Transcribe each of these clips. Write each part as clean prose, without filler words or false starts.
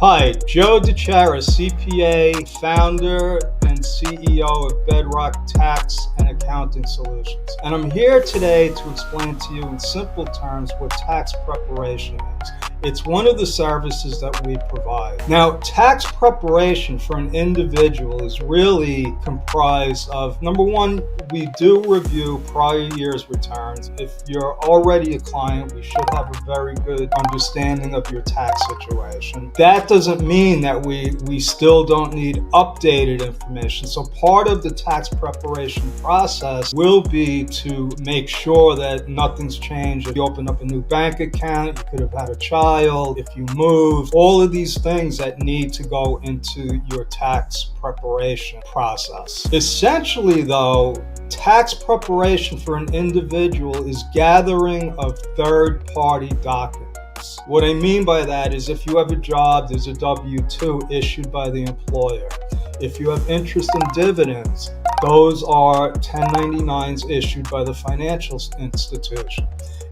Hi, Joe DiChiara CPA, founder and CEO of Bedrock Tax and Accounting Solutions. And I'm here today to explain to you in simple terms what tax preparation is. It's one of the services that we provide. Now, tax preparation for an individual is really comprised of, number one, we do review prior year's returns. If you're already a client, we should have a very good understanding of your tax situation. That doesn't mean that we still don't need updated information. So part of the tax preparation process will be to make sure that nothing's changed. If you open up a new bank account, you could have had a child, if you move, all of these things that need to go into your tax preparation process. Essentially though, tax preparation for an individual is gathering of third-party documents. What I mean by that is if you have a job, there's a W-2 issued by the employer. If you have interest in dividends, those are 1099s issued by the financial institution.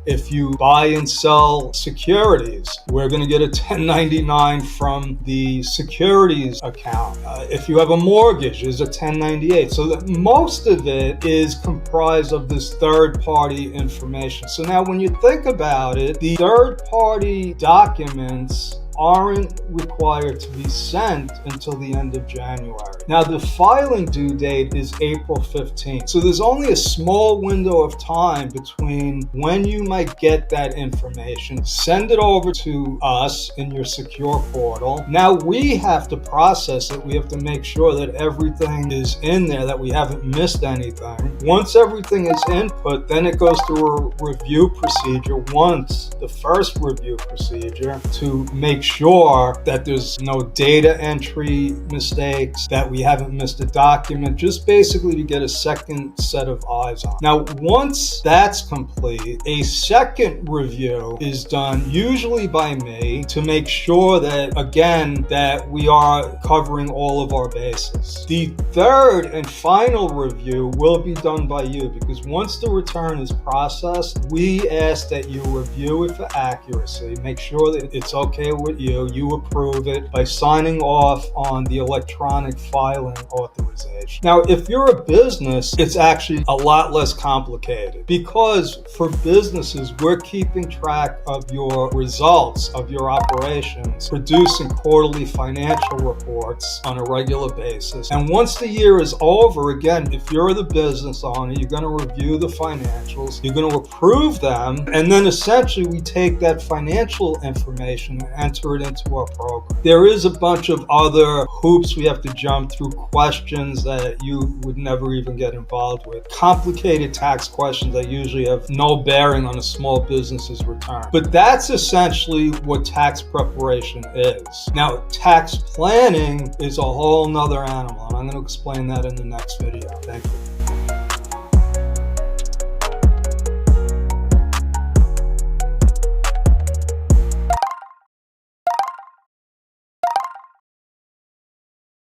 If you buy and sell securities, we're going to get a 1099 from the securities account. If you have a mortgage, it's a 1098. So that most of it is comprised of this third-party information. So now when you think about it, the third-party documents aren't required to be sent until the end of January. Now, the filing due date is April 15th. So there's only a small window of time between when you might get that information, send it over to us in your secure portal. Now we have to process it. We have to make sure that everything is in there, that we haven't missed anything. Once everything is input, then it goes through a review procedure the first review procedure to make sure that there's no data entry mistakes, that we haven't missed a document, just basically to get a second set of eyes on. Now, once that's complete, a second review is done, usually by me, to make sure that, again, that we are covering all of our bases. The third and final review will be done by you, because once the return is processed, we ask that you review it for accuracy, make sure that it's okay with you approve it by signing off on the electronic filing authorization. Now, if you're a business, it's actually a lot less complicated, because for businesses, we're keeping track of your results of your operations, producing quarterly financial reports on a regular basis. And once the year is over, again, if you're the business owner, you're going to review the financials, you're going to approve them, and then essentially we take that financial information and enter it into our program. There is a bunch of other hoops we have to jump through, questions that you would never even get involved with, complicated tax questions that usually have no bearing on a small business's return. But that's essentially what tax preparation is. Now, tax planning is a whole nother animal, and I'm going to explain that in the next video. Thank you.